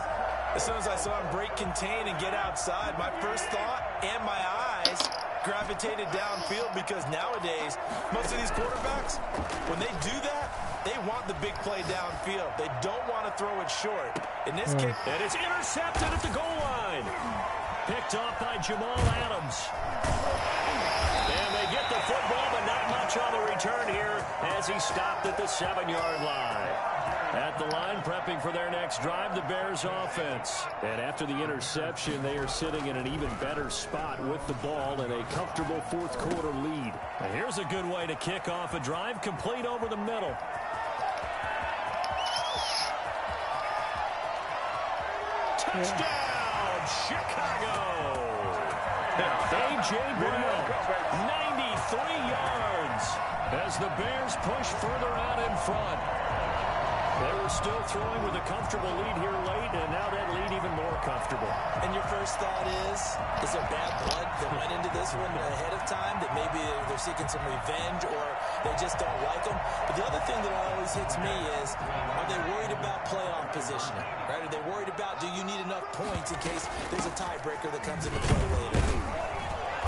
As soon as I saw him break contain and get outside, my first thought and my eyes gravitated downfield, because nowadays, most of these quarterbacks, when they do that, they want the big play downfield. They don't want to throw it short. In this case, and it's intercepted at the goal line. Picked off by Jamal Adams. And they get the football, but not much on the return here as he stopped at the 7-yard line. At the line, prepping for their next drive, the Bears offense. And after the interception, they are sitting in an even better spot with the ball and a comfortable fourth quarter lead. And here's a good way to kick off a drive, complete over the middle. Touchdown, Chicago! A.J. Brown, 93 yards as the Bears push further out in front. They were still throwing with a comfortable lead here late, and now that lead even more comfortable. And your first thought is there bad blood that went into this one ahead of time, that maybe they're seeking some revenge or they just don't like them? But the other thing that always hits me is, are they worried about playoff positioning? Right? Are they worried about, do you need enough points in case there's a tiebreaker that comes into play later?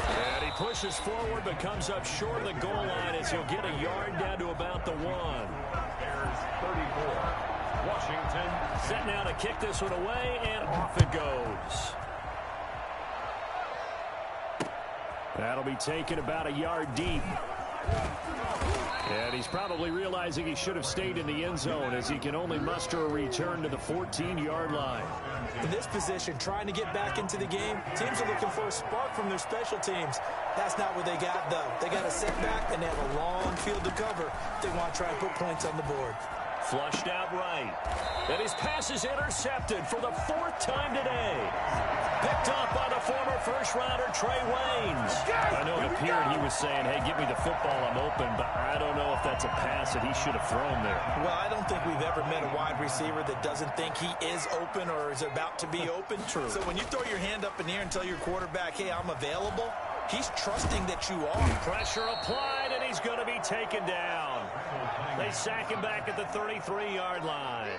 And he pushes forward but comes up short of the goal line as he'll get a yard down to about the 1. Bears 34. Washington. Set now to kick this one away, and off it goes. That'll be taken about a yard deep. And he's probably realizing he should have stayed in the end zone as he can only muster a return to the 14-yard line. In this position, trying to get back into the game, teams are looking for a spark from their special teams. That's not what they got, though. They got a setback, and they have a long field to cover. They want to try and put points on the board. Flushed out right. And his pass is intercepted for the 4th time today. Picked off by the former first-rounder Trey Waynes. I know it appeared he was saying, hey, give me the football, I'm open, but I don't know if that's a pass that he should have thrown there. Well, I don't think we've ever met a wide receiver that doesn't think he is open or is about to be open. True. So when you throw your hand up in the air and tell your quarterback, hey, I'm available, he's trusting that you are. Pressure applied, and he's going to be taken down. They sack him back at the 33-yard line.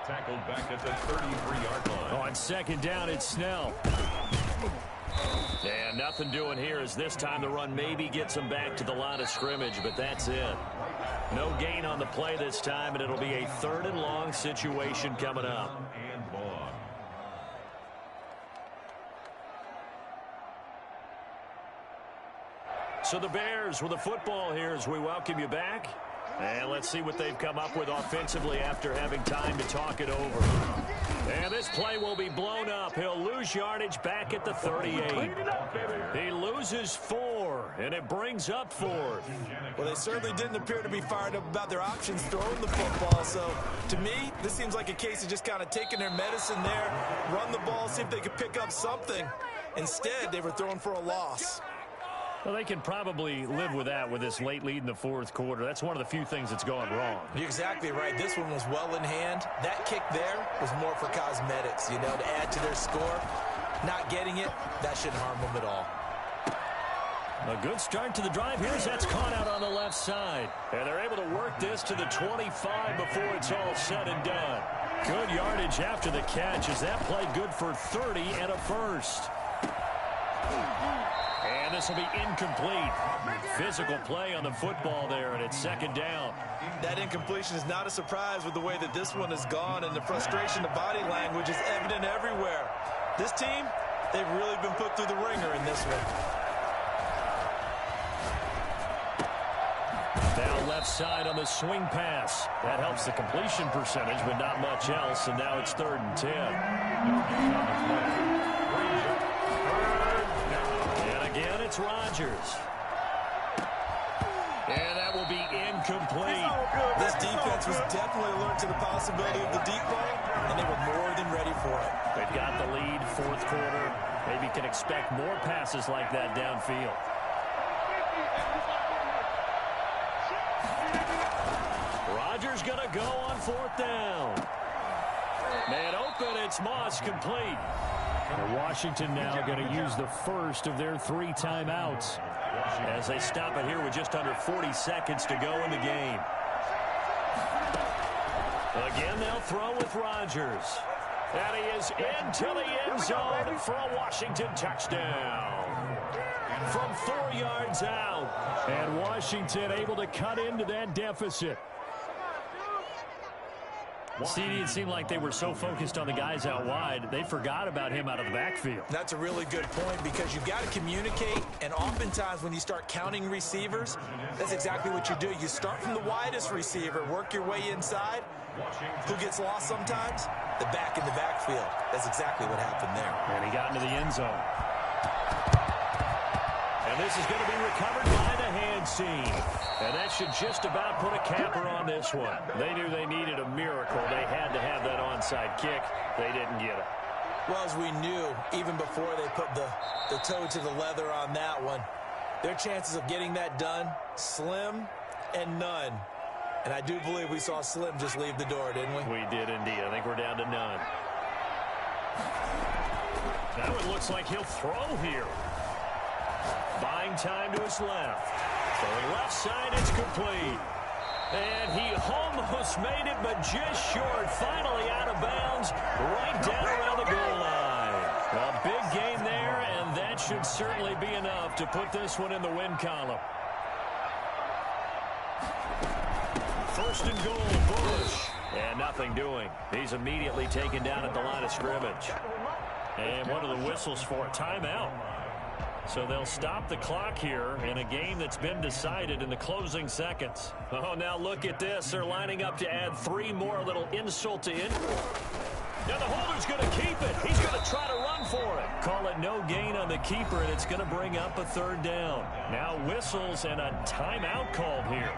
Tackled back at the 33-yard line. On second down, it's Snell. And nothing doing here as this time the run maybe gets him back to the line of scrimmage, but that's it. No gain on the play this time, and it'll be a 3rd and long situation coming up. And long. So the Bears with the football here as we welcome you back. And let's see what they've come up with offensively after having time to talk it over. And this play will be blown up. He'll lose yardage back at the 38. He loses 4, and it brings up 4th. Well, they certainly didn't appear to be fired up about their options throwing the football. So, to me, this seems like a case of just kind of taking their medicine there, run the ball, see if they could pick up something. Instead, they were throwing for a loss. Well, they can probably live with that with this late lead in the 4th quarter. That's one of the few things that's gone wrong. You're exactly right. This one was well in hand. That kick there was more for cosmetics, to add to their score. Not getting it, that shouldn't harm them at all. A good start to the drive here as that's caught out on the left side. And they're able to work this to the 25 before it's all said and done. Good yardage after the catch as that play good for 30 and a first. And this will be incomplete. Physical play on the football there, and it's second down. That incompletion is not a surprise with the way that this one has gone, and the frustration, the body language is evident everywhere. This team, they've really been put through the ringer in this one. Down left side on the swing pass. That helps the completion percentage, but not much else, and now it's 3rd and 10. It's Rodgers. And that will be incomplete. This defense was definitely alert to the possibility of the deep ball, and they were more than ready for it. They've got the lead, 4th quarter. Maybe can expect more passes like that downfield. Rodgers going to go on 4th down. Man open, it's Moss complete. And Washington now going to use the first of their 3 timeouts as they stop it here with just under 40 seconds to go in the game. Again, they'll throw with Rodgers. And he is into the end zone for a Washington touchdown. From 4 yards out. And Washington able to cut into that deficit. CD, it seemed like they were so focused on the guys out wide, they forgot about him out of the backfield. That's a really good point because you've got to communicate, and oftentimes when you start counting receivers, that's exactly what you do. You start from the widest receiver, work your way inside. Who gets lost sometimes? The back in the backfield. That's exactly what happened there. And he got into the end zone. And this is going to be recovered by the hand seam. And that should just about put a capper on this one. They knew they needed a miracle. They had to have that onside kick. They didn't get it. Well, as we knew, even before they put the toe to the leather on that one, their chances of getting that done, slim and none. And I do believe we saw Slim just leave the door, didn't we? We did indeed. I think we're down to none. Now it looks like he'll throw here. Buying time to his left. Going left side, it's complete. And he almost made it, but just short. Finally out of bounds, right down around the goal line. A big gain there, and that should certainly be enough to put this one in the win column. First and goal, Bush. And nothing doing. He's immediately taken down at the line of scrimmage. And one of the whistles for a timeout. So they'll stop the clock here in a game that's been decided in the closing seconds. Oh, now look at this. They're lining up to add 3 more, a little insult to injury. Now the holder's going to keep it. He's going to try to run for it. Call it no gain on the keeper, and it's going to bring up a 3rd down. Now whistles and a timeout called here.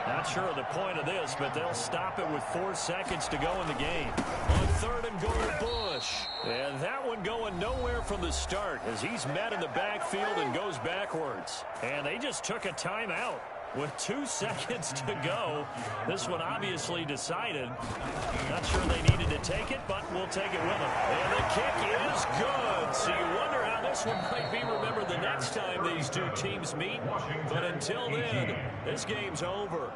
Not sure of the point of this, but they'll stop it with 4 seconds to go in the game. On 3rd and goal, Bush. And that one going nowhere from the start as he's met in the backfield and goes backwards. And they just took a timeout with 2 seconds to go. This one obviously decided. Not sure they needed to take it, but we'll take it with them. And the kick is good. So you wonder how this one might be remembered the next time these 2 teams meet. But until then, this game's over.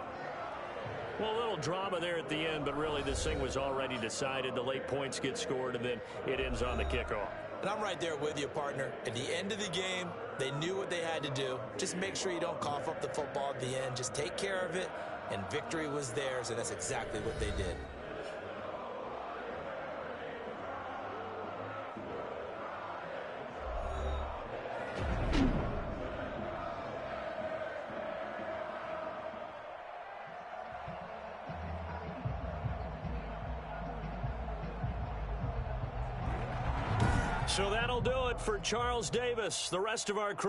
Well, a little drama there at the end, but really this thing was already decided. The late points get scored, and then it ends on the kickoff. And I'm right there with you, partner. At the end of the game, they knew what they had to do. Just make sure you don't cough up the football at the end. Just take care of it, and victory was theirs, and that's exactly what they did. So that'll do it for Charles Davis. The rest of our crew